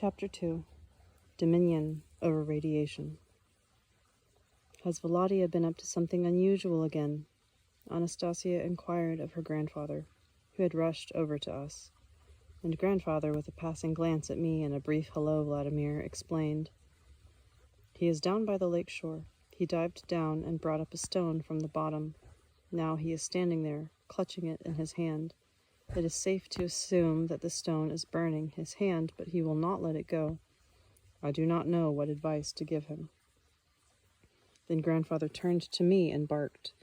Chapter 2. Dominion over Radiation. Has Vladimir been up to something unusual again? Anastasia inquired of her grandfather, who had rushed over to us. And grandfather, with a passing glance at me and a brief hello, Vladimir, explained, "He is down by the lake shore. He dived down and brought up a stone from the bottom. Now he is standing there, clutching it in his hand. It is safe to assume that the stone is burning his hand, but he will not let it go. I do not know what advice to give him." Then grandfather turned to me and barked,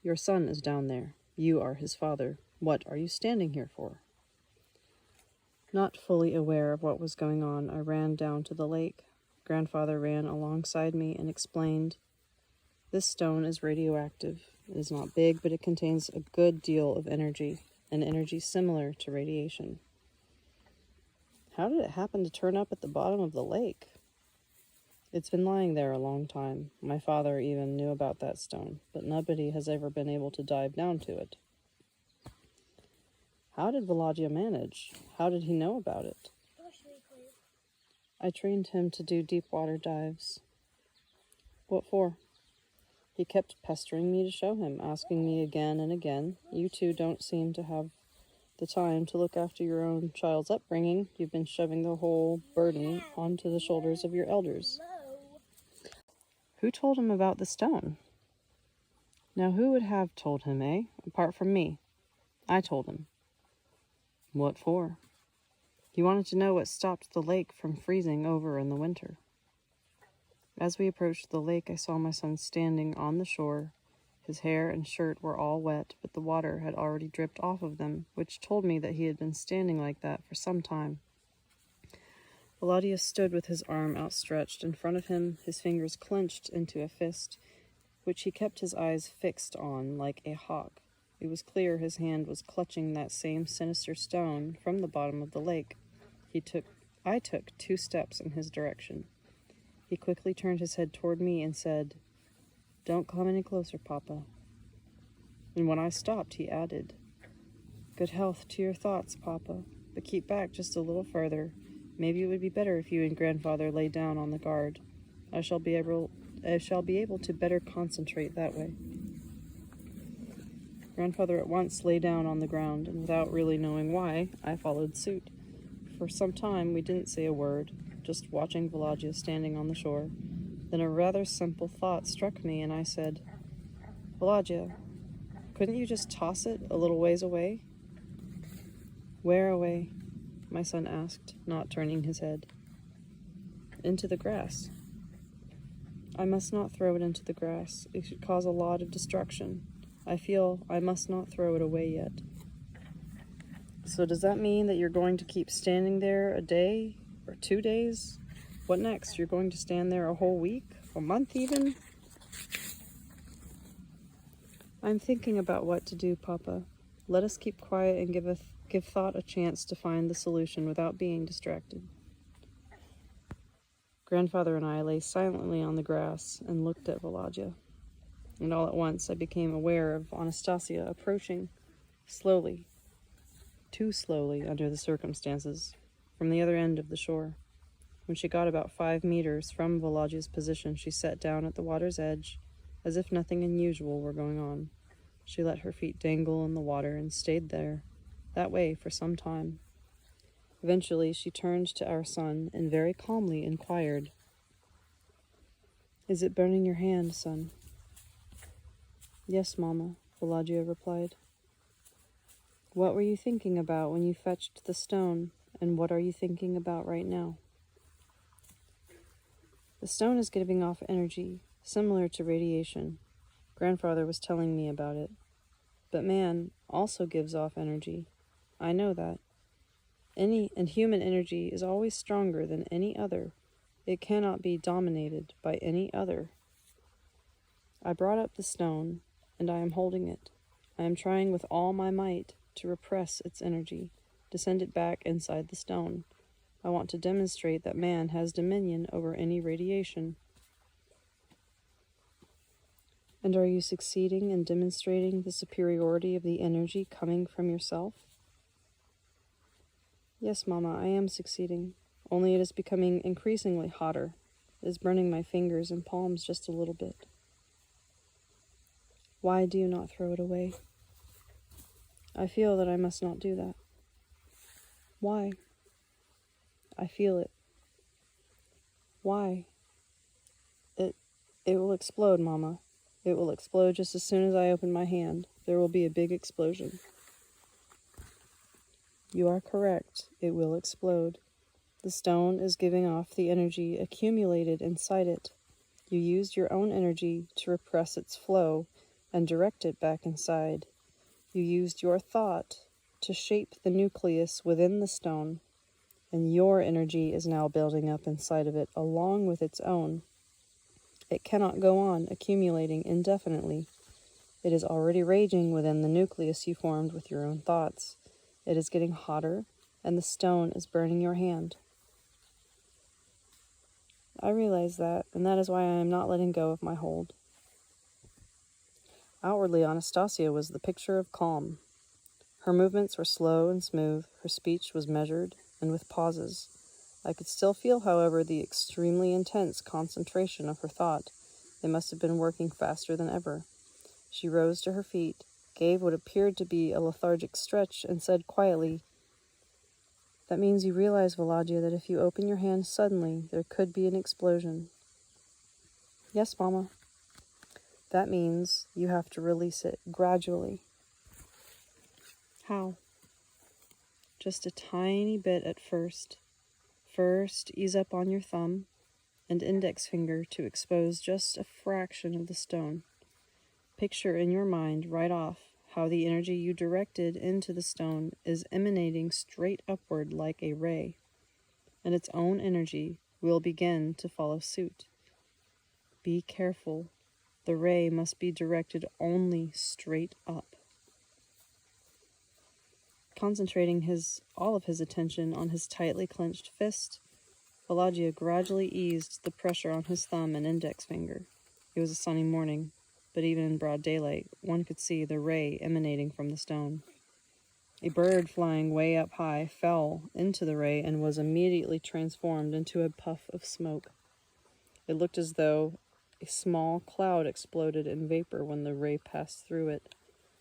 "Your son is down there. You are his father. What are you standing here for?" Not fully aware of what was going on, I ran down to the lake. Grandfather ran alongside me and explained, "This stone is radioactive. It is not big, but it contains a good deal of energy, an energy similar to radiation." How did it happen to turn up at the bottom of the lake? It's been lying there a long time. My father even knew about that stone, but nobody has ever been able to dive down to it. How did Vladimir manage? How did he know about it? I trained him to do deep water dives. What for? He kept pestering me to show him, asking me again and again, "You two don't seem to have the time to look after your own child's upbringing. You've been shoving the whole burden onto the shoulders of your elders." Who told him about the stone? Now who would have told him, eh? Apart from me. I told him. What for? He wanted to know what stopped the lake from freezing over in the winter. As we approached the lake, I saw my son standing on the shore. His hair and shirt were all wet, but the water had already dripped off of them, which told me that he had been standing like that for some time. Vladimir stood with his arm outstretched in front of him, his fingers clenched into a fist, which he kept his eyes fixed on like a hawk. It was clear his hand was clutching that same sinister stone from the bottom of the lake. I took 2 steps in his direction. He quickly turned his head toward me and said, "Don't come any closer, Papa." And when I stopped, he added, "Good health to your thoughts, Papa, but keep back just a little further. Maybe it would be better if you and Grandfather lay down on the guard. I shall be able to better concentrate that way." Grandfather at once lay down on the ground, and without really knowing why, I followed suit. For some time we didn't say a word, just watching Vladimir standing on the shore. Then a rather simple thought struck me, and I said, "Vladimir, couldn't you just toss it a little ways away?" "Where away?" my son asked, not turning his head. "Into the grass." "I must not throw it into the grass. It should cause a lot of destruction. I feel I must not throw it away yet." "So does that mean that you're going to keep standing there a day or 2 days? What next? You're going to stand there a whole week? A month even?" "I'm thinking about what to do, Papa. Let us keep quiet and give thought a chance to find the solution without being distracted." Grandfather and I lay silently on the grass and looked at Vladimir. And all at once I became aware of Anastasia approaching, slowly, too slowly under the circumstances, from the other end of the shore. When she got about 5 meters from Vladia's position, she sat down at the water's edge, as if nothing unusual were going on. She let her feet dangle in the water and stayed there, that way for some time. Eventually she turned to our son and very calmly inquired, "Is it burning your hand, son?" "Yes, Mama," Vladimir replied. "What were you thinking about when you fetched the stone, and what are you thinking about right now?" "The stone is giving off energy, similar to radiation. Grandfather was telling me about it. But man also gives off energy. I know that. And human energy is always stronger than any other. It cannot be dominated by any other. I brought up the stone, and I am holding it. I am trying with all my might to repress its energy, to send it back inside the stone. I want to demonstrate that man has dominion over any radiation." "And are you succeeding in demonstrating the superiority of the energy coming from yourself?" "Yes, Mama, I am succeeding. only it is becoming increasingly hotter. It is burning my fingers and palms just a little bit. Why do you not throw it away? I feel that I must not do that. Why? I feel it. Why? It will explode, Mama. It will explode just as soon as I open my hand. There will be a big explosion. You are correct. It will explode. The stone is giving off the energy accumulated inside it. You used your own energy to repress its flow and direct it back inside. You used your thought to shape the nucleus within the stone, and your energy is now building up inside of it along with its own. It cannot go on accumulating indefinitely. It is already raging within the nucleus you formed with your own thoughts. It is getting hotter, and the stone is burning your hand. I realize that, and that is why I am not letting go of my hold. Outwardly, Anastasia was the picture of calm. Her movements were slow and smooth. Her speech was measured and with pauses. I could still feel, however, the extremely intense concentration of her thought. They must have been working faster than ever. She rose to her feet, gave what appeared to be a lethargic stretch, and said quietly, "That means you realize, Volodya, that if you open your hand suddenly, there could be an explosion." "Yes, Mama." "That means you have to release it gradually." "How?" "Just a tiny bit at first. First, ease up on your thumb and index finger to expose just a fraction of the stone. Picture in your mind right off how the energy you directed into the stone is emanating straight upward like a ray, and its own energy will begin to follow suit. Be careful. The ray must be directed only straight up." Concentrating all of his attention on his tightly clenched fist, Volodya gradually eased the pressure on his thumb and index finger. It was a sunny morning, but even in broad daylight, one could see the ray emanating from the stone. A bird flying way up high fell into the ray and was immediately transformed into a puff of smoke. It looked as though a small cloud exploded in vapor when the ray passed through it.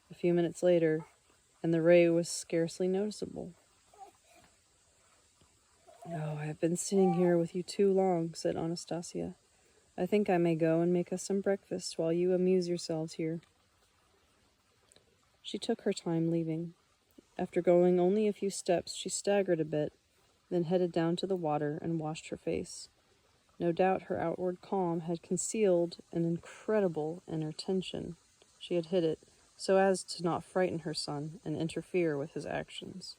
A few minutes later, and the ray was scarcely noticeable. "Oh, I have been sitting here with you too long," said Anastasia. "I think I may go and make us some breakfast while you amuse yourselves here." She took her time leaving. After going only a few steps, she staggered a bit, then headed down to the water and washed her face. No doubt her outward calm had concealed an incredible inner tension. She had hid it so as to not frighten her son and interfere with his actions.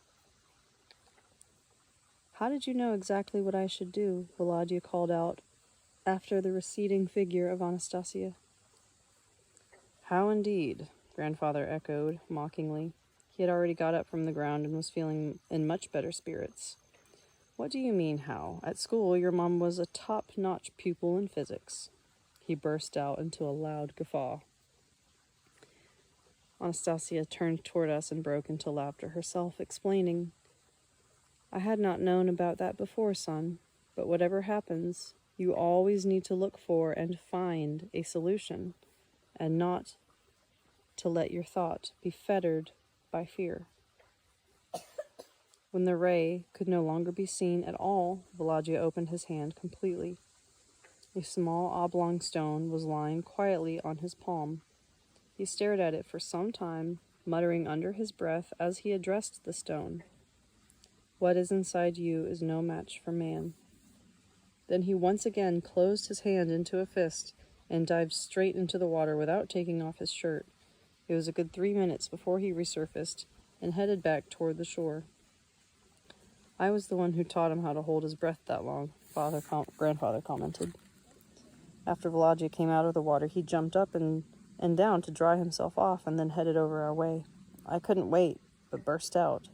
"How did you know exactly what I should do?" Volodya called out after the receding figure of Anastasia. "How indeed?" Grandfather echoed mockingly. He had already got up from the ground and was feeling in much better spirits. "What do you mean, how? At school, your mom was a top-notch pupil in physics." He burst out into a loud guffaw. Anastasia turned toward us and broke into laughter herself, explaining, "I had not known about that before, son, but whatever happens, you always need to look for and find a solution, and not to let your thought be fettered by fear." When the ray could no longer be seen at all, Volodya opened his hand completely. A small oblong stone was lying quietly on his palm. He stared at it for some time, muttering under his breath as he addressed the stone, "What is inside you is no match for man." Then he once again closed his hand into a fist and dived straight into the water without taking off his shirt. It was a good 3 minutes before he resurfaced and headed back toward the shore. "I was the one who taught him how to hold his breath that long," Grandfather commented. After Volodya came out of the water, he jumped up and down to dry himself off and then headed over our way. I couldn't wait, but burst out,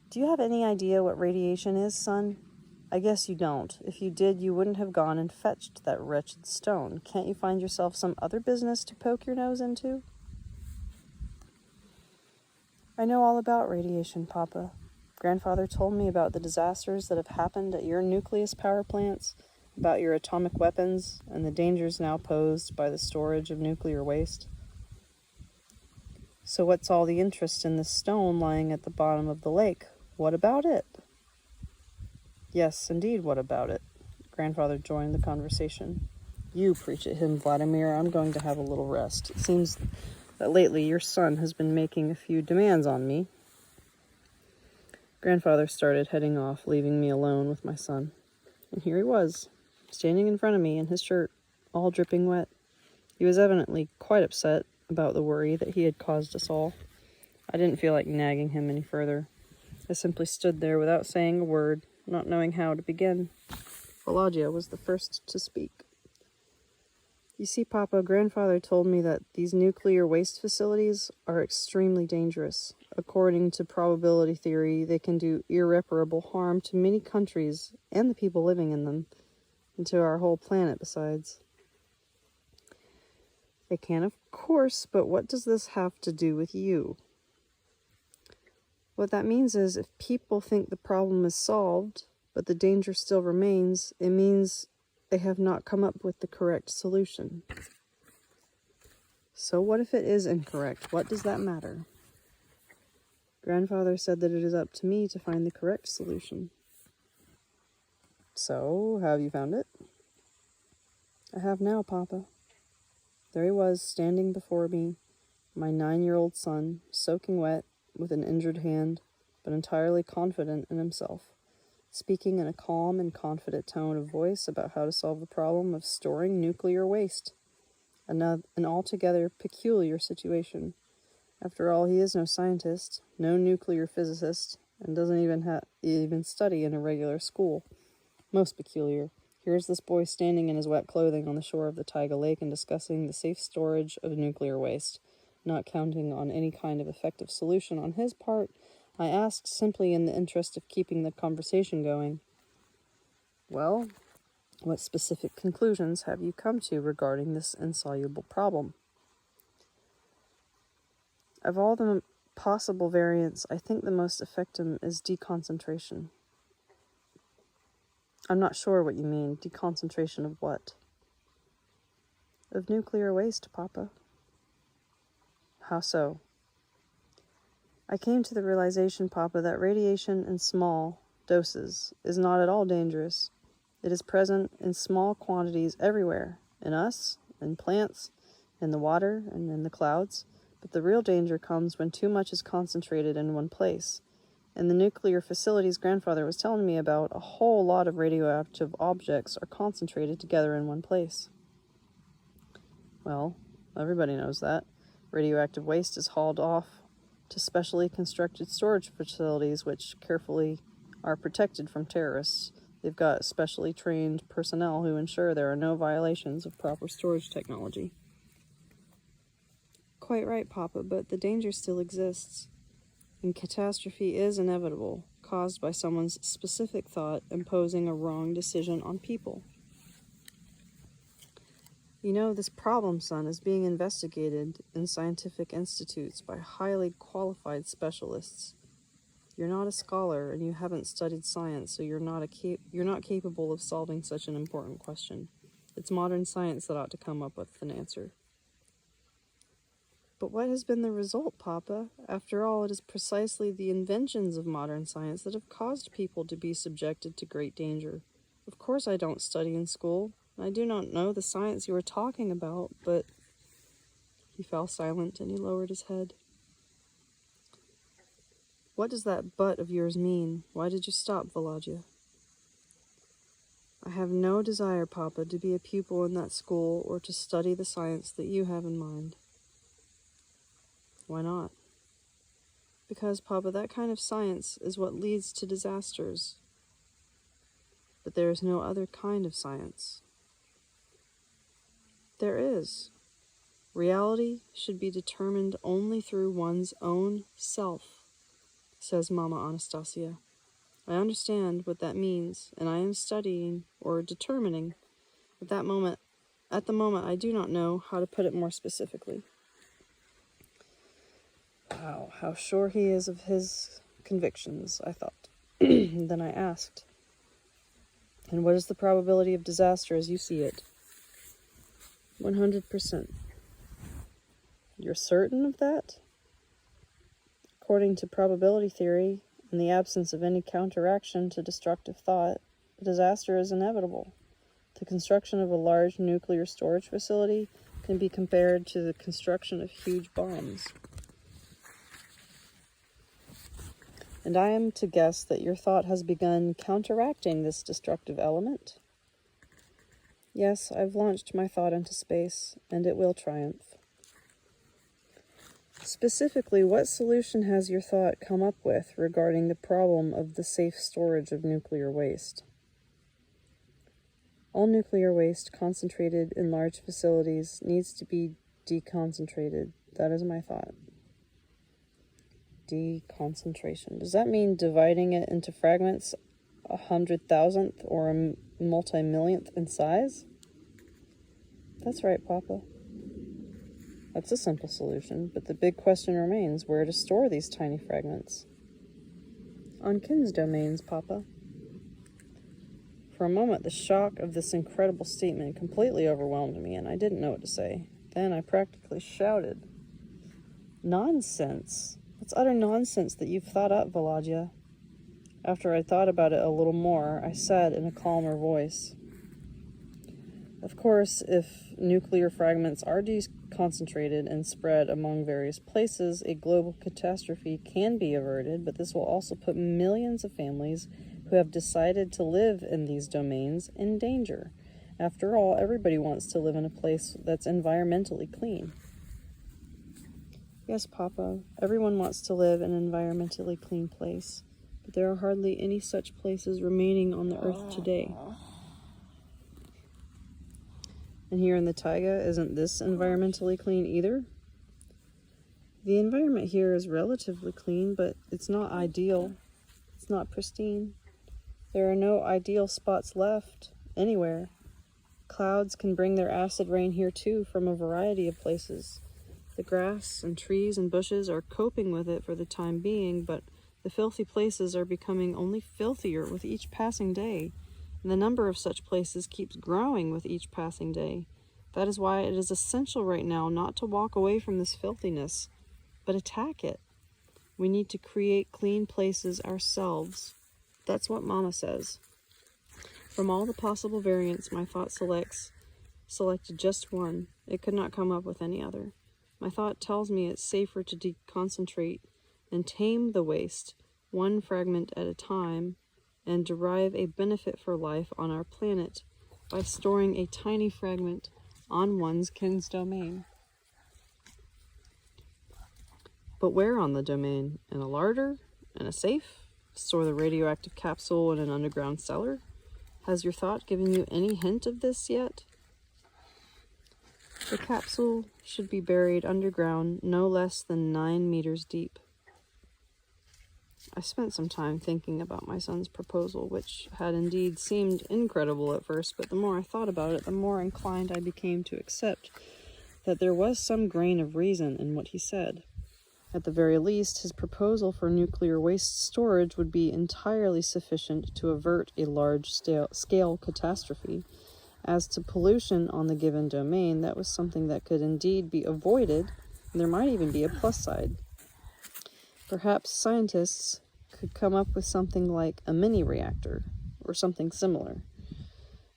"Do you have any idea what radiation is, son? I guess you don't. If you did, you wouldn't have gone and fetched that wretched stone. Can't you find yourself some other business to poke your nose into?" "I know all about radiation, Papa," Grandfather told me about the disasters that have happened at your nucleus power plants, about your atomic weapons, and the dangers now posed by the storage of nuclear waste. So what's all the interest in this stone lying at the bottom of the lake? What about it? Yes, indeed, what about it? Grandfather joined the conversation. You preach at him, Vladimir. I'm going to have a little rest. It seems that lately your son has been making a few demands on me. Grandfather started heading off, leaving me alone with my son. And here he was, standing in front of me in his shirt, all dripping wet. He was evidently quite upset about the worry that he had caused us all. I didn't feel like nagging him any further. I simply stood there without saying a word, not knowing how to begin. Vladimir was the first to speak. You see, Papa, Grandfather told me that these nuclear waste facilities are extremely dangerous. According to probability theory, they can do irreparable harm to many countries and the people living in them, and to our whole planet besides. They can, of course, but what does this have to do with you? What that means is, if people think the problem is solved, but the danger still remains, it means they have not come up with the correct solution. So what if it is incorrect? What does that matter? Grandfather said that it is up to me to find the correct solution. So, have you found it? I have now, Papa. There he was, standing before me, my 9-year-old son, soaking wet, with an injured hand, but entirely confident in himself, speaking in a calm and confident tone of voice about how to solve the problem of storing nuclear waste. An altogether peculiar situation. After all, he is no scientist, no nuclear physicist, and doesn't even study in a regular school. Most peculiar. Here's this boy standing in his wet clothing on the shore of the Taiga Lake and discussing the safe storage of nuclear waste. Not counting on any kind of effective solution on his part, I asked simply in the interest of keeping the conversation going. Well, what specific conclusions have you come to regarding this insoluble problem? Of all the possible variants, I think the most effective is deconcentration. I'm not sure what you mean. Deconcentration of what? Of nuclear waste, Papa. How so? I came to the realization, Papa, that radiation in small doses is not at all dangerous. It is present in small quantities everywhere, in us, in plants, in the water, and in the clouds. But the real danger comes when too much is concentrated in one place. In the nuclear facilities Grandfather was telling me about, a whole lot of radioactive objects are concentrated together in one place. Well, everybody knows that. Radioactive waste is hauled off to specially constructed storage facilities which carefully are protected from terrorists. They've got specially trained personnel who ensure there are no violations of proper storage technology. Quite right, Papa, but the danger still exists. And catastrophe is inevitable, caused by someone's specific thought imposing a wrong decision on people. You know, this problem, son, is being investigated in scientific institutes by highly qualified specialists. You're not a scholar and you haven't studied science, so you're not capable of solving such an important question. It's modern science that ought to come up with an answer. But what has been the result, Papa? After all, it is precisely the inventions of modern science that have caused people to be subjected to great danger. Of course I don't study in school. I do not know the science you are talking about, but... He fell silent and he lowered his head. What does that but of yours mean? Why did you stop, Vladimir? I have no desire, Papa, to be a pupil in that school or to study the science that you have in mind. Why not? Because, Papa, that kind of science is what leads to disasters. But there is no other kind of science. There is. Reality should be determined only through one's own self, says Mama Anastasia. I understand what that means, and I am studying or determining. At the moment, I do not know how to put it more specifically. Wow, how sure he is of his convictions, I thought. Then I asked, and what is the probability of disaster as you see it? 100%. You're certain of that? According to probability theory, in the absence of any counteraction to destructive thought, a disaster is inevitable. The construction of a large nuclear storage facility can be compared to the construction of huge bombs. And I am to guess that your thought has begun counteracting this destructive element? Yes, I've launched my thought into space, and it will triumph. Specifically, what solution has your thought come up with regarding the problem of the safe storage of nuclear waste? All nuclear waste concentrated in large facilities needs to be deconcentrated. That is my thought. Deconcentration. Does that mean dividing it into fragments 100,000th or a multi-millionth in size? That's right, Papa. That's a simple solution, but the big question remains where to store these tiny fragments. On Kin's domains, Papa. For a moment, the shock of this incredible statement completely overwhelmed me, and I didn't know what to say. Then I practically shouted, "Nonsense! It's utter nonsense that you've thought up, Vladimir." After I thought about it a little more, I said in a calmer voice, "Of course, if nuclear fragments are deconcentrated and spread among various places, a global catastrophe can be averted, but this will also put millions of families who have decided to live in these domains in danger. After all, everybody wants to live in a place that's environmentally clean." Yes, Papa, everyone wants to live in an environmentally clean place, but there are hardly any such places remaining on the earth today. And here in the taiga, isn't this environmentally clean either? The environment here is relatively clean, but it's not ideal. It's not pristine. There are no ideal spots left anywhere. Clouds can bring their acid rain here too from a variety of places. The grass and trees and bushes are coping with it for the time being, but the filthy places are becoming only filthier with each passing day, and the number of such places keeps growing with each passing day. That is why it is essential right now not to walk away from this filthiness, but attack it. We need to create clean places ourselves. That's what Mama says. From all the possible variants my thought selected just one. It could not come up with any other. My thought tells me it's safer to deconcentrate and tame the waste, one fragment at a time, and derive a benefit for life on our planet by storing a tiny fragment on one's kin's domain. But where on the domain? In a larder? In a safe? Store the radioactive capsule in an underground cellar? Has your thought given you any hint of this yet? The capsule should be buried underground, no less than 9 meters deep. I spent some time thinking about my son's proposal, which had indeed seemed incredible at first, but the more I thought about it, the more inclined I became to accept that there was some grain of reason in what he said. At the very least, his proposal for nuclear waste storage would be entirely sufficient to avert a large-scale catastrophe. As to pollution on the given domain, that was something that could indeed be avoided, and there might even be a plus side. Perhaps scientists could come up with something like a mini-reactor, or something similar.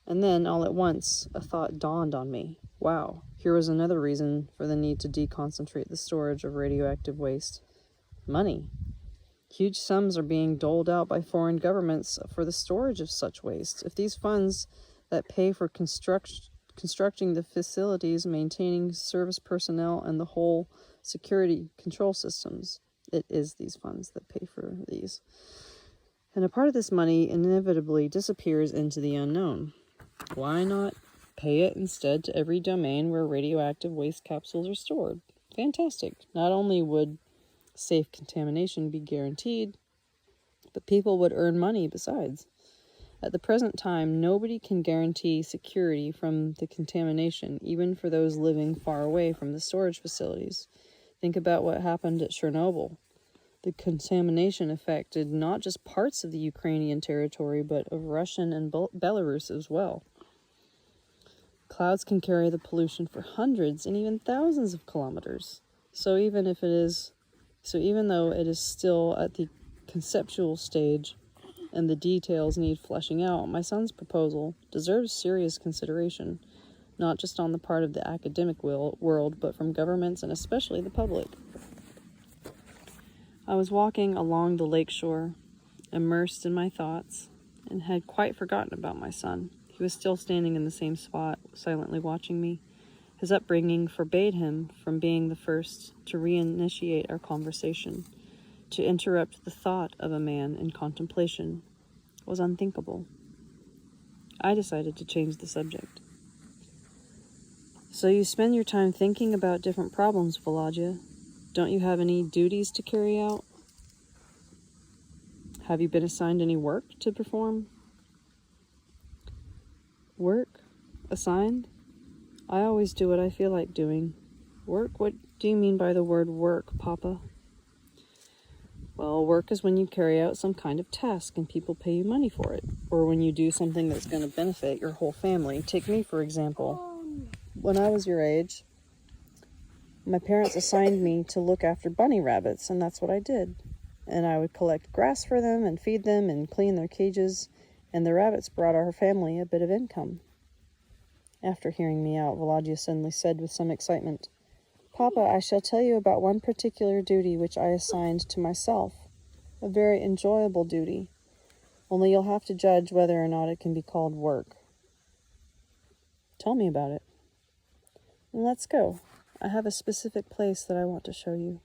And then, all at once, a thought dawned on me. Wow, here was another reason for the need to deconcentrate the storage of radioactive waste. Money. Huge sums are being doled out by foreign governments for the storage of such waste. If these funds that pay for constructing the facilities, maintaining service personnel, and the whole security control systems, it is these funds that pay for these. And a part of this money inevitably disappears into the unknown. Why not pay it instead to every domain where radioactive waste capsules are stored? Fantastic. Not only would safe contamination be guaranteed, but people would earn money besides. At the present time, nobody can guarantee security from the contamination, even for those living far away from the storage facilities. Think about what happened at Chernobyl. The contamination affected not just parts of the Ukrainian territory, but of Russian and Belarus as well. Clouds can carry the pollution for hundreds and even thousands of kilometers. So even though it is still at the conceptual stage and the details need fleshing out, my son's proposal deserves serious consideration, not just on the part of the academic world, but from governments and especially the public. I was walking along the lakeshore, immersed in my thoughts, and had quite forgotten about my son. He was still standing in the same spot, silently watching me. His upbringing forbade him from being the first to reinitiate our conversation. To interrupt the thought of a man in contemplation was unthinkable. I decided to change the subject. So you spend your time thinking about different problems, Volodya. Don't you have any duties to carry out? Have you been assigned any work to perform? Work? Assigned? I always do what I feel like doing. Work? What do you mean by the word work, Papa? Well, work is when you carry out some kind of task and people pay you money for it. Or when you do something that's going to benefit your whole family. Take me, for example. When I was your age, my parents assigned me to look after bunny rabbits, and that's what I did. And I would collect grass for them and feed them and clean their cages, and the rabbits brought our family a bit of income. After hearing me out, Volodya suddenly said with some excitement, Papa, I shall tell you about one particular duty which I assigned to myself. A very enjoyable duty. Only you'll have to judge whether or not it can be called work. Tell me about it. Let's go. I have a specific place that I want to show you.